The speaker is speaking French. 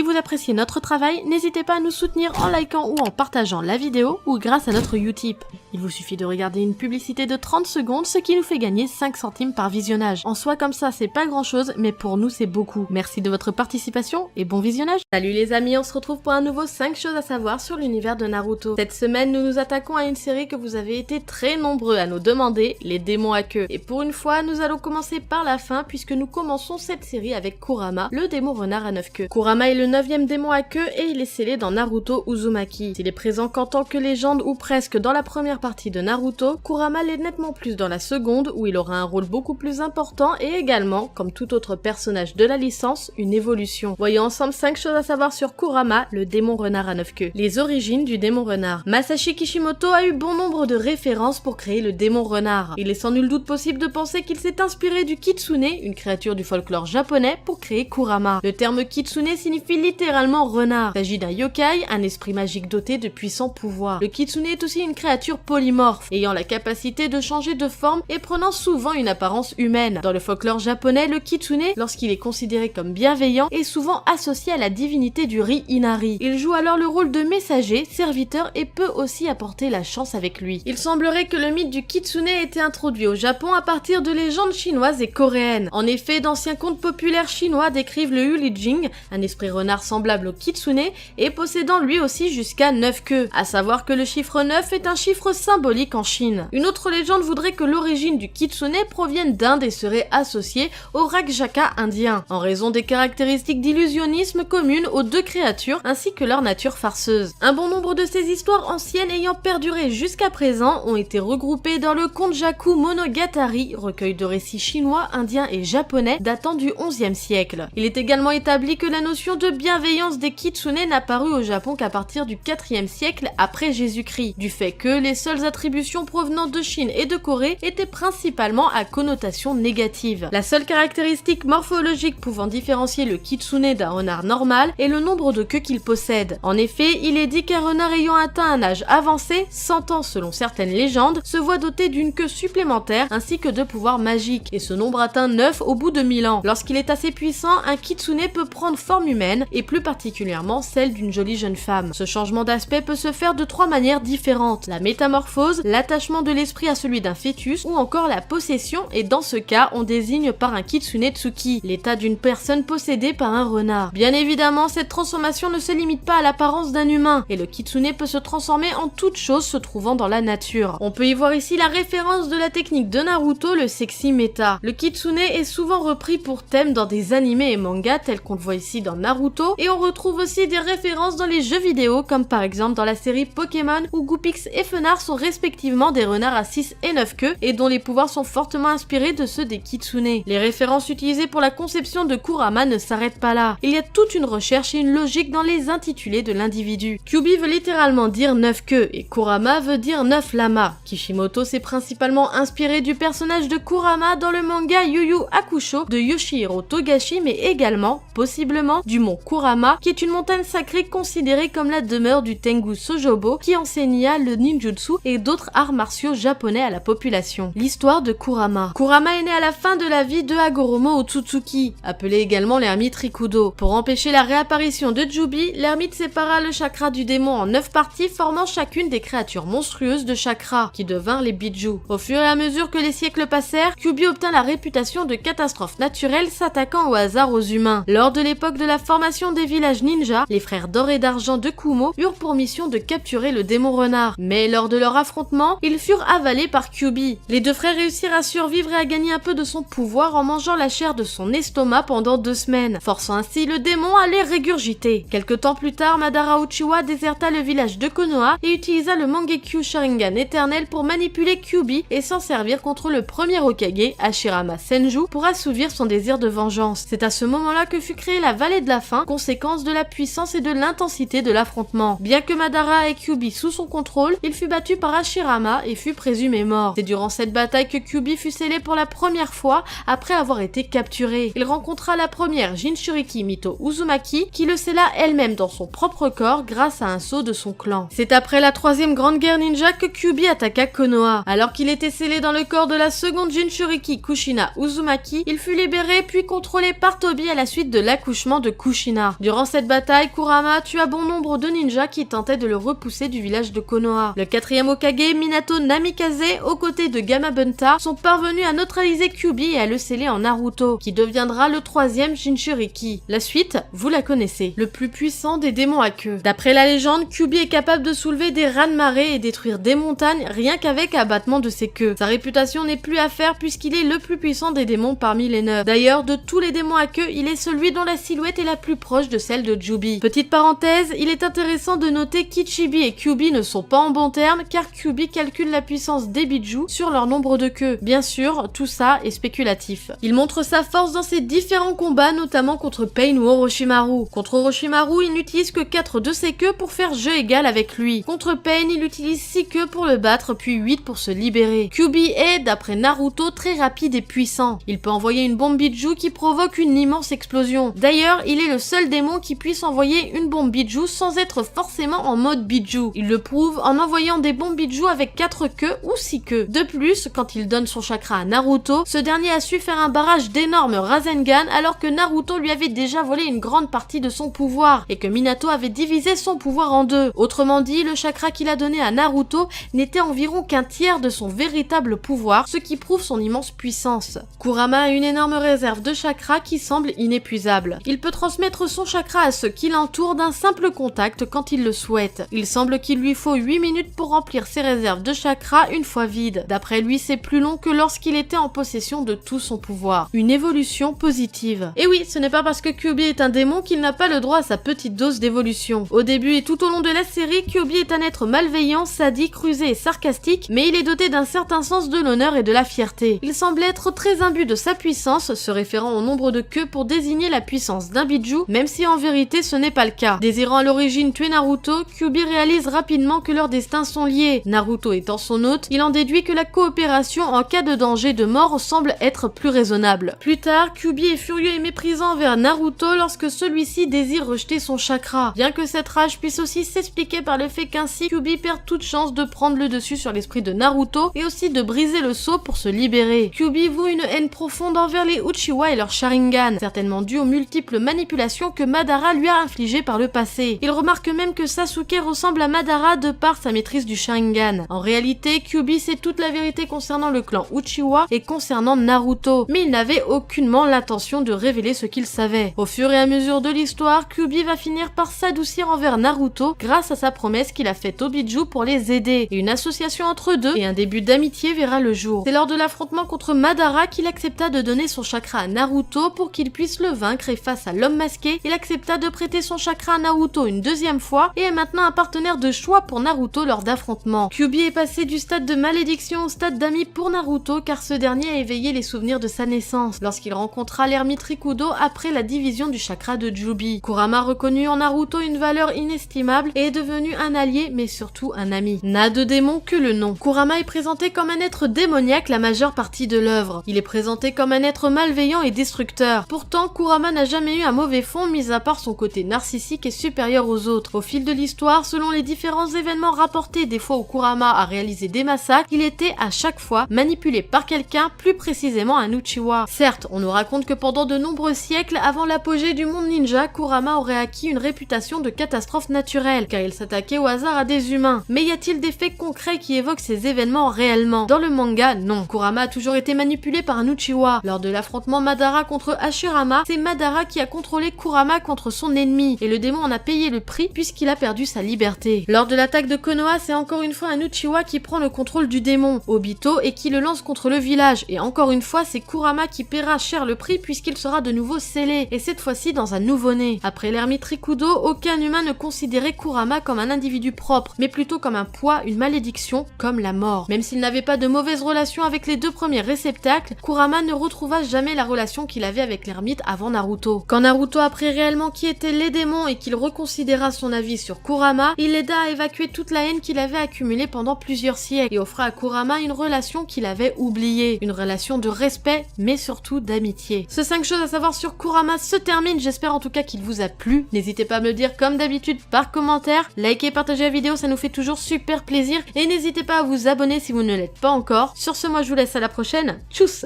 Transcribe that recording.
Si vous appréciez notre travail, n'hésitez pas à nous soutenir en likant ou en partageant la vidéo ou grâce à notre Utip. Il vous suffit de regarder une publicité de 30 secondes, ce qui nous fait gagner 5 centimes par visionnage. En soi comme ça c'est pas grand chose, mais pour nous c'est beaucoup. Merci de votre participation et bon visionnage. Salut les amis, on se retrouve pour un nouveau 5 choses à savoir sur l'univers de Naruto. Cette semaine nous nous attaquons à une série que vous avez été très nombreux à nous demander, les démons à queue. Et pour une fois nous allons commencer par la fin puisque nous commençons cette série avec Kurama, le démon renard à 9 queues. Kurama est le 9e démon à queue et il est scellé dans Naruto Uzumaki. S'il est présent qu'en tant que légende ou presque dans la première partie de Naruto, Kurama l'est nettement plus dans la seconde où il aura un rôle beaucoup plus important et également, comme tout autre personnage de la licence, une évolution. Voyons ensemble 5 choses à savoir sur Kurama, le démon renard à 9 queues. Les origines du démon renard. Masashi Kishimoto a eu bon nombre de références pour créer le démon renard. Il est sans nul doute possible de penser qu'il s'est inspiré du kitsune, une créature du folklore japonais, pour créer Kurama. Le terme kitsune signifie littéralement renard. Il s'agit d'un yokai, un esprit magique doté de puissants pouvoirs. Le kitsune est aussi une créature polymorphe, ayant la capacité de changer de forme et prenant souvent une apparence humaine. Dans le folklore japonais, le kitsune, lorsqu'il est considéré comme bienveillant, est souvent associé à la divinité du riz Inari. Il joue alors le rôle de messager, serviteur et peut aussi apporter la chance avec lui. Il semblerait que le mythe du kitsune ait été introduit au Japon à partir de légendes chinoises et coréennes. En effet, d'anciens contes populaires chinois décrivent le Yulijing, un esprit renard semblable au kitsune et possédant lui aussi jusqu'à 9 queues. À savoir que le chiffre 9 est un chiffre symbolique en Chine. Une autre légende voudrait que l'origine du kitsune provienne d'Inde et serait associée au Rakshaka indien, en raison des caractéristiques d'illusionnisme communes aux deux créatures ainsi que leur nature farceuse. Un bon nombre de ces histoires anciennes ayant perduré jusqu'à présent ont été regroupées dans le Konjaku Monogatari, recueil de récits chinois, indiens et japonais datant du XIe siècle. Il est également établi que la notion de bienveillance des kitsune n'a paru au Japon qu'à partir du IVe siècle après Jésus-Christ, du fait que les seules attributions provenant de Chine et de Corée étaient principalement à connotation négative. La seule caractéristique morphologique pouvant différencier le kitsune d'un renard normal est le nombre de queues qu'il possède. En effet, il est dit qu'un renard ayant atteint un âge avancé, 100 ans selon certaines légendes, se voit doté d'une queue supplémentaire ainsi que de pouvoirs magiques, et ce nombre atteint 9 au bout de 1000 ans. Lorsqu'il est assez puissant, un kitsune peut prendre forme humaine, et plus particulièrement celle d'une jolie jeune femme. Ce changement d'aspect peut se faire de 3 manières différentes: la métamorphose, l'attachement de l'esprit à celui d'un fœtus ou encore la possession, et dans ce cas on désigne par un kitsune tsuki, l'état d'une personne possédée par un renard. Bien évidemment, cette transformation ne se limite pas à l'apparence d'un humain et le kitsune peut se transformer en toute chose se trouvant dans la nature. On peut y voir ici la référence de la technique de Naruto, le sexy meta. Le kitsune est souvent repris pour thème dans des animés et mangas tels qu'on le voit ici dans Naruto, et on retrouve aussi des références dans les jeux vidéo comme par exemple dans la série Pokémon où Goopix et Fenard sont respectivement des renards à 6 et 9 queues et dont les pouvoirs sont fortement inspirés de ceux des kitsune. Les références utilisées pour la conception de Kurama ne s'arrêtent pas là. Il y a toute une recherche et une logique dans les intitulés de l'individu. Kyubi veut littéralement dire 9 queues et Kurama veut dire 9 lamas. Kishimoto s'est principalement inspiré du personnage de Kurama dans le manga Yu Yu Hakusho de Yoshihiro Togashi, mais également, possiblement, du mont Kurama qui est une montagne sacrée considérée comme la demeure du Tengu Sojobo qui enseigna le ninjutsu et d'autres arts martiaux japonais à la population. L'histoire de Kurama. Kurama est né à la fin de la vie de Hagoromo Otsutsuki, appelé également l'ermite Rikudo. Pour empêcher la réapparition de Jubi, l'ermite sépara le chakra du démon en 9 parties formant chacune des créatures monstrueuses de chakra, qui devinrent les Biju. Au fur et à mesure que les siècles passèrent, Kyubi obtint la réputation de catastrophe naturelle s'attaquant au hasard aux humains. Lors de l'époque de la formation des villages ninja, les frères d'or et d'argent de Kumo eurent pour mission de capturer le démon renard, mais lors de leur affrontement, ils furent avalés par Kyubi. Les deux frères réussirent à survivre et à gagner un peu de son pouvoir en mangeant la chair de son estomac pendant 2 semaines, forçant ainsi le démon à les régurgiter. Quelque temps plus tard, Madara Uchiwa déserta le village de Konoha et utilisa le Mangekyu Sharingan éternel pour manipuler Kyubi et s'en servir contre le premier Hokage, Hashirama Senju, pour assouvir son désir de vengeance. C'est à ce moment-là que fut créée la Vallée de la Faim, conséquence de la puissance et de l'intensité de l'affrontement. Bien que Madara ait Kyubi sous son contrôle, il fut battu par Hashirama et fut présumé mort. C'est durant cette bataille que Kyubi fut scellé pour la première fois après avoir été capturé. Il rencontra la première Jinchuriki Mito Uzumaki qui le scella elle-même dans son propre corps grâce à un sceau de son clan. C'est après la 3e grande guerre ninja que Kyubi attaqua Konoha. Alors qu'il était scellé dans le corps de la seconde Jinchuriki Kushina Uzumaki, il fut libéré puis contrôlé par Tobi à la suite de l'accouchement de Kushina. Kushina. Durant cette bataille, Kurama tua bon nombre de ninjas qui tentaient de le repousser du village de Konoha. Le 4e Hokage, Minato Namikaze, aux côtés de Gamabunta, sont parvenus à neutraliser Kyuubi et à le sceller en Naruto, qui deviendra le 3e Jinchuriki. La suite, vous la connaissez, le plus puissant des démons à queue. D'après la légende, Kyuubi est capable de soulever des raz-de-marée et détruire des montagnes rien qu'avec abattement de ses queues. Sa réputation n'est plus à faire puisqu'il est le plus puissant des démons parmi les 9. D'ailleurs, de tous les démons à queue, il est celui dont la silhouette est la plus proche de celle de Jubi. Petite parenthèse, il est intéressant de noter qu'Ichibi et Kyuubi ne sont pas en bons termes car Kyuubi calcule la puissance des Biju sur leur nombre de queues. Bien sûr, tout ça est spéculatif. Il montre sa force dans ses différents combats, notamment contre Pain ou Orochimaru. Contre Orochimaru, il n'utilise que 4 de ses queues pour faire jeu égal avec lui. Contre Pain, il utilise 6 queues pour le battre, puis 8 pour se libérer. Kyuubi est, d'après Naruto, très rapide et puissant. Il peut envoyer une bombe Biju qui provoque une immense explosion. D'ailleurs, il est le seul démon qui puisse envoyer une bombe Biju sans être forcément en mode Biju. Il le prouve en envoyant des bombes Biju avec 4 queues ou 6 queues. De plus, quand il donne son chakra à Naruto, ce dernier a su faire un barrage d'énormes Rasengan alors que Naruto lui avait déjà volé une grande partie de son pouvoir et que Minato avait divisé son pouvoir en deux. Autrement dit, le chakra qu'il a donné à Naruto n'était environ qu'un tiers de son véritable pouvoir, ce qui prouve son immense puissance. Kurama a une énorme réserve de chakra qui semble inépuisable. Il peut transmettre son chakra à ceux qui l'entourent d'un simple contact quand il le souhaite. Il semble qu'il lui faut 8 minutes pour remplir ses réserves de chakra une fois vides. D'après lui, c'est plus long que lorsqu'il était en possession de tout son pouvoir. Une évolution positive. Et oui, ce n'est pas parce que Kyuubi est un démon qu'il n'a pas le droit à sa petite dose d'évolution. Au début et tout au long de la série, Kyuubi est un être malveillant, sadique, rusé et sarcastique, mais il est doté d'un certain sens de l'honneur et de la fierté. Il semble être très imbu de sa puissance, se référant au nombre de queues pour désigner la puissance d'un Biju, même si en vérité ce n'est pas le cas. Désirant à l'origine tuer Naruto, Kyuubi réalise rapidement que leurs destins sont liés. Naruto étant son hôte, il en déduit que la coopération en cas de danger de mort semble être plus raisonnable. Plus tard, Kyuubi est furieux et méprisant envers Naruto lorsque celui-ci désire rejeter son chakra. Bien que cette rage puisse aussi s'expliquer par le fait qu'ainsi Kyuubi perd toute chance de prendre le dessus sur l'esprit de Naruto et aussi de briser le sceau pour se libérer. Kyuubi voue une haine profonde envers les Uchiwa et leur Sharingan, certainement due aux multiples manipulations que Madara lui a infligées par le passé. Il remarque même que Sasuke ressemble à Madara de par sa maîtrise du Sharingan. En réalité, Kyuubi sait toute la vérité concernant le clan Uchiwa et concernant Naruto, mais il n'avait aucunement l'intention de révéler ce qu'il savait. Au fur et à mesure de l'histoire, Kyuubi va finir par s'adoucir envers Naruto grâce à sa promesse qu'il a faite aux Biju pour les aider, et une association entre eux deux et un début d'amitié verra le jour. C'est lors de l'affrontement contre Madara qu'il accepta de donner son chakra à Naruto pour qu'il puisse le vaincre, et face à l'homme masqué, il accepta de prêter son chakra à Naruto une deuxième fois et est maintenant un partenaire de choix pour Naruto lors d'affrontements. Kyuubi est passé du stade de malédiction au stade d'ami pour Naruto car ce dernier a éveillé les souvenirs de sa naissance lorsqu'il rencontra l'ermite Rikudo après la division du chakra de Jubi. Kurama reconnut en Naruto une valeur inestimable et est devenu un allié mais surtout un ami. N'a de démon que le nom. Kurama est présenté comme un être démoniaque la majeure partie de l'œuvre. Il est présenté comme un être malveillant et destructeur. Pourtant, Kurama n'a jamais eu un mauvais fond mis à part son côté narcissique et supérieur aux autres. Au fil de l'histoire, selon les différents événements rapportés des fois où Kurama a réalisé des massacres, il était à chaque fois manipulé par quelqu'un, plus précisément un Uchiwa. Certes, on nous raconte que pendant de nombreux siècles avant l'apogée du monde ninja, Kurama aurait acquis une réputation de catastrophe naturelle, car il s'attaquait au hasard à des humains. Mais y a-t-il des faits concrets qui évoquent ces événements réellement? Dans le manga, non. Kurama a toujours été manipulé par un Uchiwa. Lors de l'affrontement Madara contre Hashirama, c'est Madara qui a contrôlé Kurama contre son ennemi, et le démon en a payé le prix puisqu'il a perdu sa liberté. Lors de l'attaque de Konoha, c'est encore une fois un Uchiwa qui prend le contrôle du démon, Obito, et qui le lance contre le village, et encore une fois, c'est Kurama qui paiera cher le prix puisqu'il sera de nouveau scellé, et cette fois-ci dans un nouveau-né. Après l'ermite Rikudo, aucun humain ne considérait Kurama comme un individu propre, mais plutôt comme un poids, une malédiction, comme la mort. Même s'il n'avait pas de mauvaise relation avec les deux premiers réceptacles, Kurama ne retrouva jamais la relation qu'il avait avec l'ermite avant Naruto. Quand Naruto apprit réellement qui étaient les démons et qu'il reconsidéra son avis sur Kurama, il l'aida à évacuer toute la haine qu'il avait accumulée pendant plusieurs siècles et offra à Kurama une relation qu'il avait oubliée, une relation de respect mais surtout d'amitié. Ce 5 choses à savoir sur Kurama se termine, j'espère en tout cas qu'il vous a plu. N'hésitez pas à me le dire comme d'habitude par commentaire, likez et partagez la vidéo, ça nous fait toujours super plaisir, et n'hésitez pas à vous abonner si vous ne l'êtes pas encore. Sur ce, moi je vous laisse à la prochaine, tchuss!